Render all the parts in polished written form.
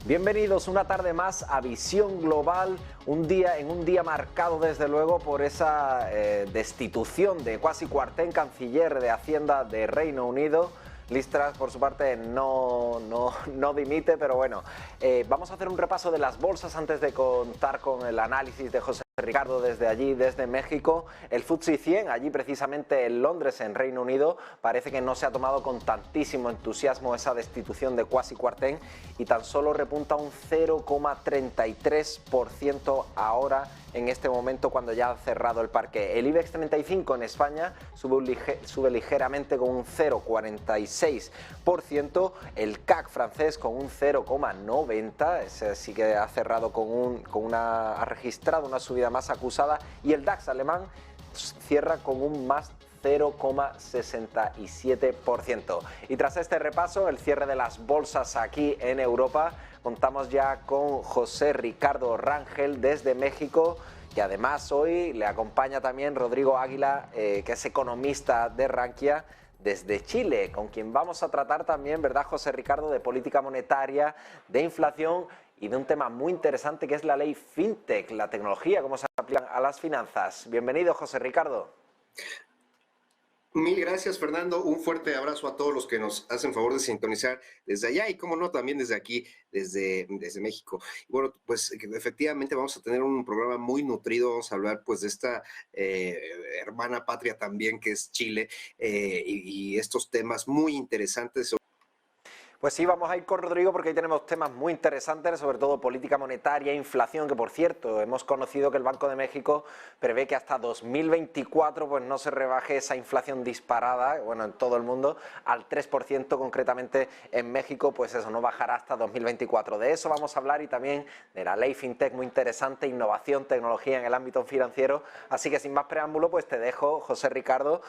Bienvenidos una tarde más a Visión Global, en un día marcado desde luego por esa destitución de Kwasi Kwarteng, canciller de Hacienda de Reino Unido. Liz Truss, por su parte, no dimite, pero bueno, vamos a hacer un repaso de las bolsas antes de contar con el análisis de José Ricardo desde allí, desde México. El FTSE 100, allí precisamente en Londres, en Reino Unido, parece que no se ha tomado con tantísimo entusiasmo esa destitución de Kwasi Kwarteng y tan solo repunta un 0,33% ahora en este momento cuando ya ha cerrado el parque. El IBEX 35 en España sube ligeramente con un 0,46%, el CAC francés con un 0,90%, ese sí que ha cerrado ha registrado una subida más acusada, y el DAX alemán cierra con un más 0,67%. Y tras este repaso, el cierre de las bolsas aquí en Europa, contamos ya con José Ricardo Rangel desde México, y además hoy le acompaña también Rodrigo Águila, que es economista de Rankia, desde Chile, con quien vamos a tratar también, ¿verdad, José Ricardo?, de política monetaria, de inflación y de un tema muy interesante que es la ley FinTech, la tecnología, cómo se aplica a las finanzas. Bienvenido, José Ricardo. Mil gracias, Fernando. Un fuerte abrazo a todos los que nos hacen favor de sintonizar desde allá y, como no, también desde aquí, desde México. Bueno, pues efectivamente vamos a tener un programa muy nutrido. Vamos a hablar pues de esta hermana patria también que es Chile, y estos temas muy interesantes. Pues sí, vamos a ir con Rodrigo porque hoy tenemos temas muy interesantes, sobre todo política monetaria, inflación, que por cierto, hemos conocido que el Banco de México prevé que hasta 2024 pues no se rebaje esa inflación disparada, bueno, en todo el mundo, al 3%, concretamente en México, pues eso, no bajará hasta 2024. De eso vamos a hablar, y también de la ley FinTech, muy interesante, innovación, tecnología en el ámbito financiero. Así que sin más preámbulo, pues te dejo, José Ricardo,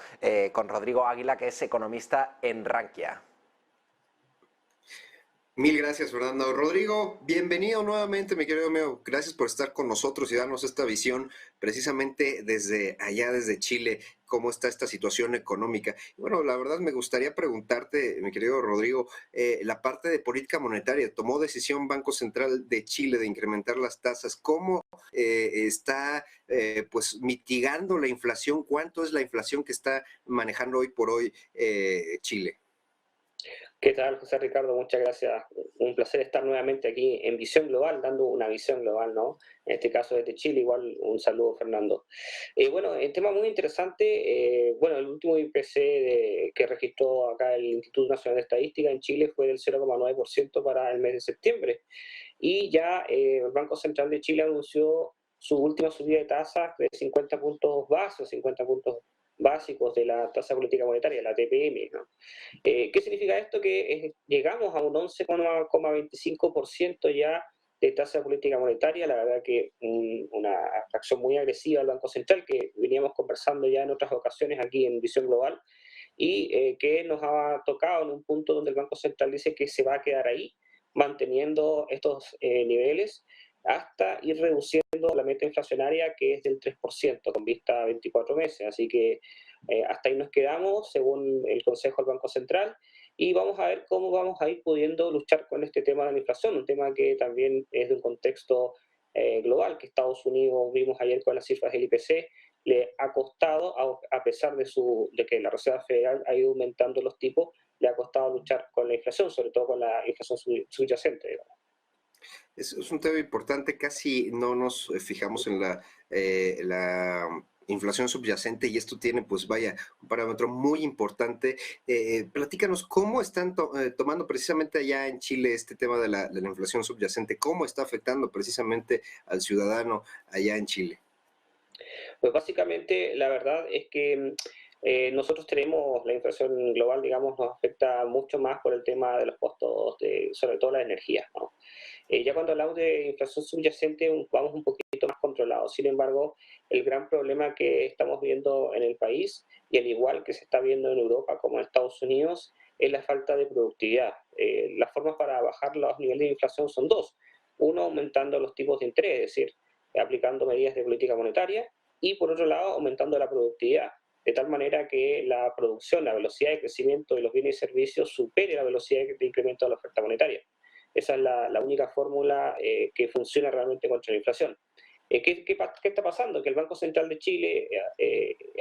con Rodrigo Águila, que es economista en Rankia. Mil gracias, Fernando. Rodrigo, bienvenido nuevamente, mi querido amigo. Gracias por estar con nosotros y darnos esta visión precisamente desde allá, desde Chile, cómo está esta situación económica. Y bueno, la verdad me gustaría preguntarte, mi querido Rodrigo, la parte de política monetaria. Tomó decisión Banco Central de Chile de incrementar las tasas. ¿Cómo está pues mitigando la inflación? ¿Cuánto es la inflación que está manejando hoy por hoy Chile? ¿Qué tal, José Ricardo? Muchas gracias. Un placer estar nuevamente aquí en Visión Global, dando una visión global, ¿no? En este caso desde Chile, igual un saludo, Fernando. Bueno, el tema muy interesante. Bueno, el último IPC que registró acá el Instituto Nacional de Estadística en Chile fue del 0,9% para el mes de septiembre. Y ya el Banco Central de Chile anunció su última subida de tasas de 50 puntos básicos, 50 puntos básicos de la tasa política monetaria, la TPM, ¿no? ¿Qué significa esto? Que llegamos a un 11,25% ya de tasa política monetaria. La verdad que una acción muy agresiva del Banco Central, que veníamos conversando ya en otras ocasiones aquí en Visión Global, y que nos ha tocado en un punto donde el Banco Central dice que se va a quedar ahí, manteniendo estos niveles hasta ir reduciendo la meta inflacionaria, que es del 3%, con vista a 24 meses. Así que hasta ahí nos quedamos, según el Consejo del Banco Central, y vamos a ver cómo vamos a ir pudiendo luchar con este tema de la inflación, un tema que también es de un contexto global, que Estados Unidos, vimos ayer con las cifras del IPC, le ha costado, a pesar de que la Reserva Federal ha ido aumentando los tipos, le ha costado luchar con la inflación, sobre todo con la inflación subyacente, digamos. Es un tema importante. Casi no nos fijamos en la inflación subyacente, y esto tiene, pues vaya, un parámetro muy importante. Platícanos cómo están tomando precisamente allá en Chile este tema de la inflación subyacente, cómo está afectando precisamente al ciudadano allá en Chile. Pues básicamente la verdad es que nosotros tenemos la inflación global, digamos, nos afecta mucho más por el tema de los costos, sobre todo la energía, ¿no? Ya cuando hablamos de inflación subyacente vamos un poquito más controlados. Sin embargo, el gran problema que estamos viendo en el país, y al igual que se está viendo en Europa como en Estados Unidos, es la falta de productividad. Las formas para bajar los niveles de inflación son dos. Uno, aumentando los tipos de interés, es decir, aplicando medidas de política monetaria, y por otro lado, aumentando la productividad, de tal manera que la producción, la velocidad de crecimiento de los bienes y servicios supere la velocidad de incremento de la oferta monetaria. Esa es la única fórmula que funciona realmente contra la inflación. ¿Qué está pasando? Que el Banco Central de Chile,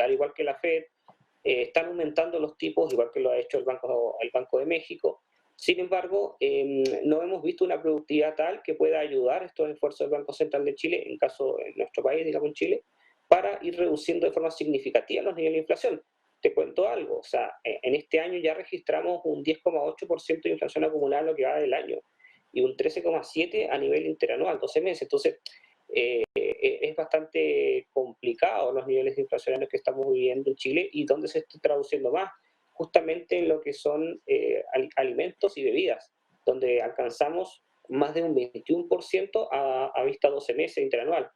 al igual que la Fed, están aumentando los tipos, igual que lo ha hecho el Banco de México. Sin embargo, no hemos visto una productividad tal que pueda ayudar estos esfuerzos del Banco Central de Chile, en nuestro país, digamos en Chile, para ir reduciendo de forma significativa los niveles de inflación. Te cuento algo, o sea, en este año ya registramos un 10,8% de inflación acumulada en lo que va del año y un 13,7% a nivel interanual, 12 meses. Entonces, es bastante complicado los niveles inflacionarios que estamos viviendo en Chile y dónde se está traduciendo más, justamente en lo que son alimentos y bebidas, donde alcanzamos más de un 21% a vista 12 meses interanual.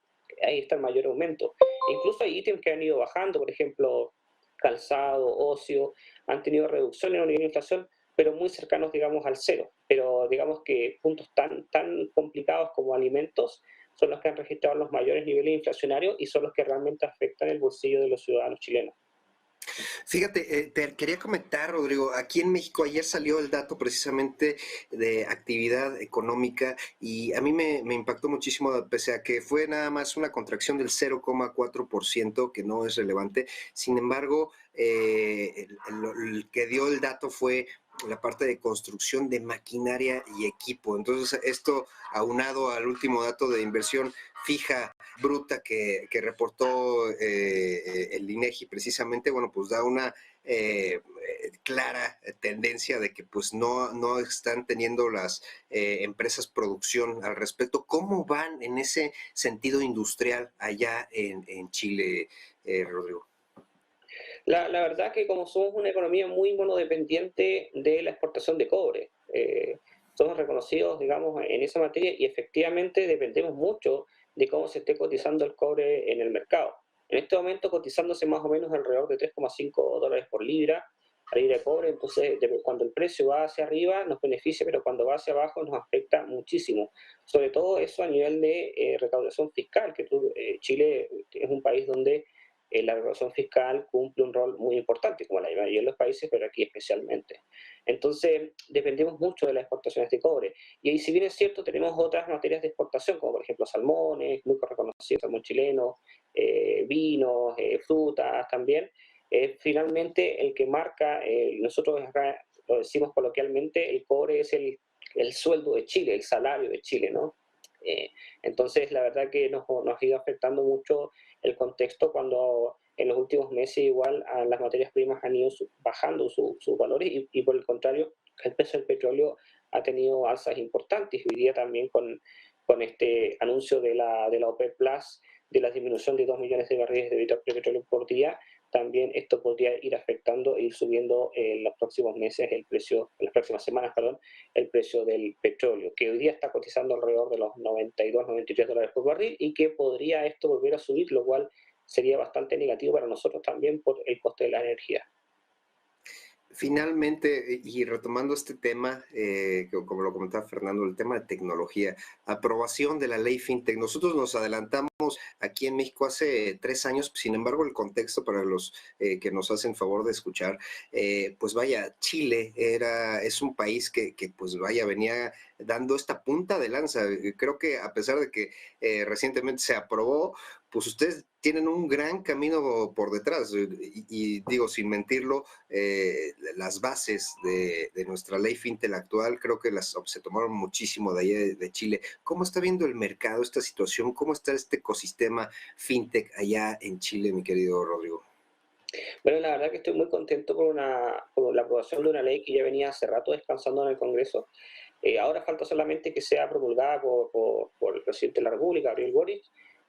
Ahí está el mayor aumento. Incluso hay ítems que han ido bajando, por ejemplo, calzado, ocio, han tenido reducción en el nivel de inflación, pero muy cercanos, digamos, al cero. Pero digamos que puntos tan complicados como alimentos son los que han registrado los mayores niveles inflacionarios y son los que realmente afectan el bolsillo de los ciudadanos chilenos. Fíjate, te quería comentar, Rodrigo, aquí en México ayer salió el dato precisamente de actividad económica y a mí me impactó muchísimo, pese a que fue nada más una contracción del 0,4%, que no es relevante. Sin embargo, el que dio el dato fue la parte de construcción de maquinaria y equipo. Entonces, esto aunado al último dato de inversión fija bruta que reportó el INEGI precisamente, bueno, pues da una clara tendencia de que pues no están teniendo las empresas producción al respecto. ¿Cómo van en ese sentido industrial allá en Chile, Rodrigo? La verdad que como somos una economía muy monodependiente de la exportación de cobre, somos reconocidos, digamos, en esa materia y efectivamente dependemos mucho de cómo se esté cotizando el cobre en el mercado. En este momento cotizándose más o menos alrededor de $3,5 por libra, la libra de cobre, entonces cuando el precio va hacia arriba nos beneficia, pero cuando va hacia abajo nos afecta muchísimo. Sobre todo eso a nivel de recaudación fiscal, Chile es un país donde la recaudación fiscal cumple un rol muy importante, como la mayoría de los países, pero aquí especialmente. Entonces, dependemos mucho de las exportaciones de cobre. Y ahí, si bien es cierto, tenemos otras materias de exportación, como por ejemplo salmones, muy reconocidos, salmón chileno, vinos, frutas también. Finalmente, el que marca, nosotros acá lo decimos coloquialmente, el cobre es el sueldo de Chile, el salario de Chile, ¿no? Eh, entonces, la verdad que nos ha ido afectando mucho el contexto cuando en los últimos meses igual las materias primas han ido bajando sus valores y por el contrario, el precio del petróleo ha tenido alzas importantes. Hoy día también con este anuncio de la OPEP Plus de la disminución de 2 millones de barriles de petróleo por día, también esto podría ir afectando e ir subiendo en los próximos meses el precio, en las próximas semanas, perdón, el precio del petróleo, que hoy día está cotizando alrededor de los 92, $93 por barril y que podría esto volver a subir, lo cual sería bastante negativo para nosotros también por el coste de la energía. Finalmente, y retomando este tema, como lo comentaba Fernando, el tema de tecnología, aprobación de la ley FinTech. Nosotros nos adelantamos aquí en México hace 3 años, sin embargo, el contexto para los que nos hacen favor de escuchar, pues vaya, Chile es un país que pues vaya, venía dando esta punta de lanza. Creo que a pesar de que recientemente se aprobó, pues ustedes tienen un gran camino por detrás y digo, sin mentirlo, las bases de nuestra ley FinTech actual creo que se tomaron muchísimo de allá de Chile. ¿Cómo está viendo el mercado esta situación? ¿Cómo está este ecosistema FinTech allá en Chile, mi querido Rodrigo? Bueno, la verdad que estoy muy contento por la aprobación de una ley que ya venía hace rato descansando en el Congreso. Ahora falta solamente que sea promulgada por el presidente de la República, Gabriel Boric,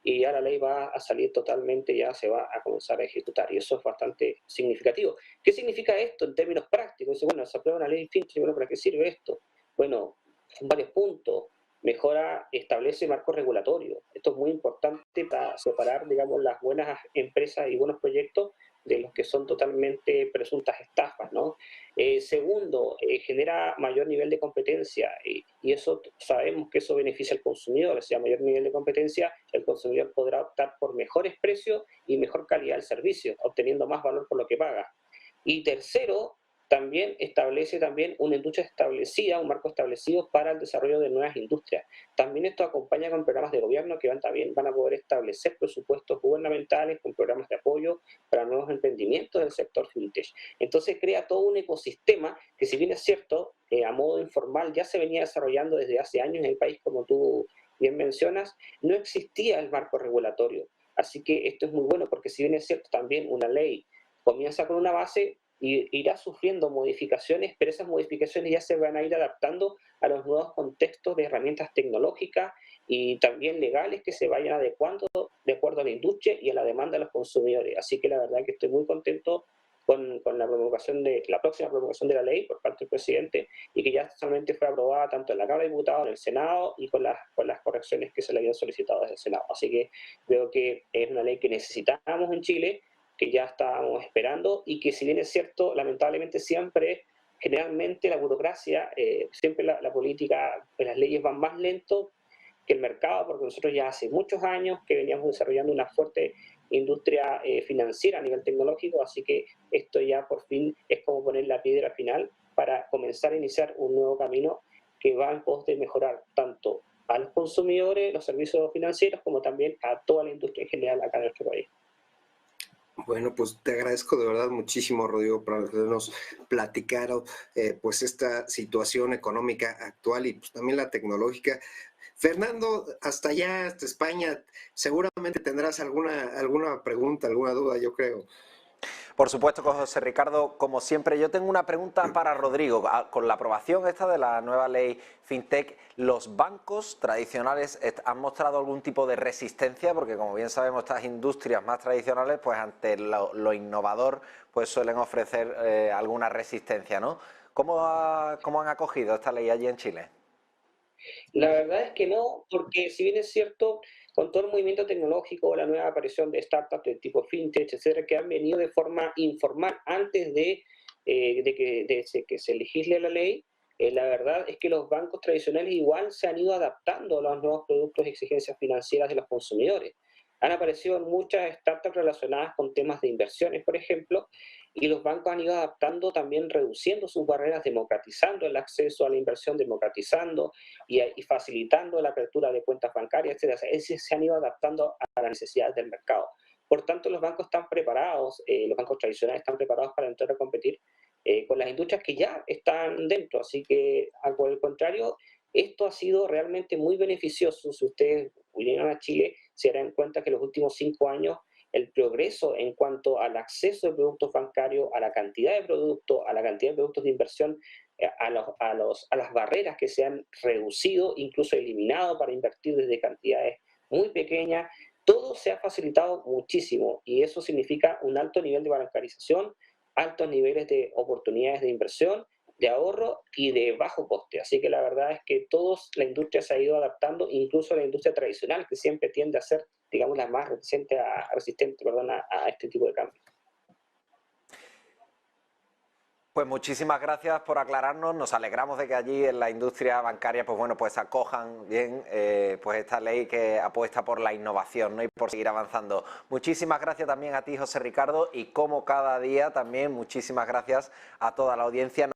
y ya la ley va a salir totalmente, ya se va a comenzar a ejecutar, y eso es bastante significativo. ¿Qué significa esto en términos prácticos? Dice, bueno, se aprueba una ley FinTech, bueno, ¿para qué sirve esto? Bueno, son varios puntos. Mejora, establece marco regulatorio. Esto es muy importante para separar, digamos, las buenas empresas y buenos proyectos de los que son totalmente presuntas estafas, ¿no? Segundo, genera mayor nivel de competencia y eso sabemos que eso beneficia al consumidor, o sea, mayor nivel de competencia, el consumidor podrá optar por mejores precios y mejor calidad del servicio, obteniendo más valor por lo que paga. Y tercero, también establece también una industria establecida, un marco establecido para el desarrollo de nuevas industrias. También esto acompaña con programas de gobierno que también van a poder establecer presupuestos gubernamentales con programas de apoyo para nuevos emprendimientos del sector fintech. Entonces crea todo un ecosistema que, si bien es cierto, a modo informal ya se venía desarrollando desde hace años en el país, como tú bien mencionas, no existía el marco regulatorio. Así que esto es muy bueno porque, si bien es cierto, también una ley comienza con una base y irá sufriendo modificaciones, pero esas modificaciones ya se van a ir adaptando a los nuevos contextos de herramientas tecnológicas y también legales que se vayan adecuando de acuerdo a la industria y a la demanda de los consumidores. Así que la verdad que estoy muy contento con la promulgación de la próxima promulgación de la ley por parte del presidente, y que ya solamente fue aprobada tanto en la Cámara de Diputados, en el Senado, y con las correcciones que se le habían solicitado desde el Senado. Así que veo que es una ley que necesitamos en Chile, que ya estábamos esperando, y que, si bien es cierto, lamentablemente siempre, generalmente la burocracia, siempre la política, las leyes van más lento que el mercado, porque nosotros ya hace muchos años que veníamos desarrollando una fuerte industria financiera a nivel tecnológico, así que esto ya por fin es como poner la piedra final para comenzar a iniciar un nuevo camino que va en pos de mejorar tanto a los consumidores, los servicios financieros, como también a toda la industria en general acá en nuestro país. Bueno, pues te agradezco de verdad muchísimo, Rodrigo, por habernos platicado pues esta situación económica actual y pues también la tecnológica. Fernando, hasta allá, hasta España, seguramente tendrás alguna pregunta, alguna duda, yo creo. Por supuesto, con José Ricardo, como siempre. Yo tengo una pregunta para Rodrigo. Con la aprobación esta de la nueva ley FinTech, ¿los bancos tradicionales han mostrado algún tipo de resistencia? Porque, como bien sabemos, estas industrias más tradicionales, pues ante lo innovador, pues suelen ofrecer alguna resistencia, ¿no? ¿Cómo han acogido esta ley allí en Chile? La verdad es que no, porque, si bien es cierto, con todo el movimiento tecnológico, la nueva aparición de startups de tipo fintech, etcétera, que han venido de forma informal antes que se legisle la ley, la verdad es que los bancos tradicionales igual se han ido adaptando a los nuevos productos y exigencias financieras de los consumidores. Han aparecido muchas startups relacionadas con temas de inversiones, por ejemplo, y los bancos han ido adaptando, también reduciendo sus barreras, democratizando el acceso a la inversión, democratizando y facilitando la apertura de cuentas bancarias, etcétera. Se han ido adaptando a las necesidades del mercado. Por tanto, los bancos están preparados, los bancos tradicionales están preparados para entrar a competir con las industrias que ya están dentro. Así que, por el contrario, esto ha sido realmente muy beneficioso. Si ustedes vinieron a Chile, se darán cuenta que en los últimos 5 años el progreso en cuanto al acceso de productos bancarios, a la cantidad de productos, a la cantidad de productos de inversión, a las barreras que se han reducido, incluso eliminado, para invertir desde cantidades muy pequeñas, todo se ha facilitado muchísimo, y eso significa un alto nivel de bancarización, altos niveles de oportunidades de inversión, de ahorro y de bajo coste. Así que la verdad es que la industria se ha ido adaptando, incluso la industria tradicional, que siempre tiende a ser, digamos, la más resistente a este tipo de cambios. Pues muchísimas gracias por aclararnos. Nos alegramos de que allí en la industria bancaria, pues bueno, pues acojan bien pues esta ley que apuesta por la innovación, ¿no? Y por seguir avanzando. Muchísimas gracias también a ti, José Ricardo, y como cada día también muchísimas gracias a toda la audiencia.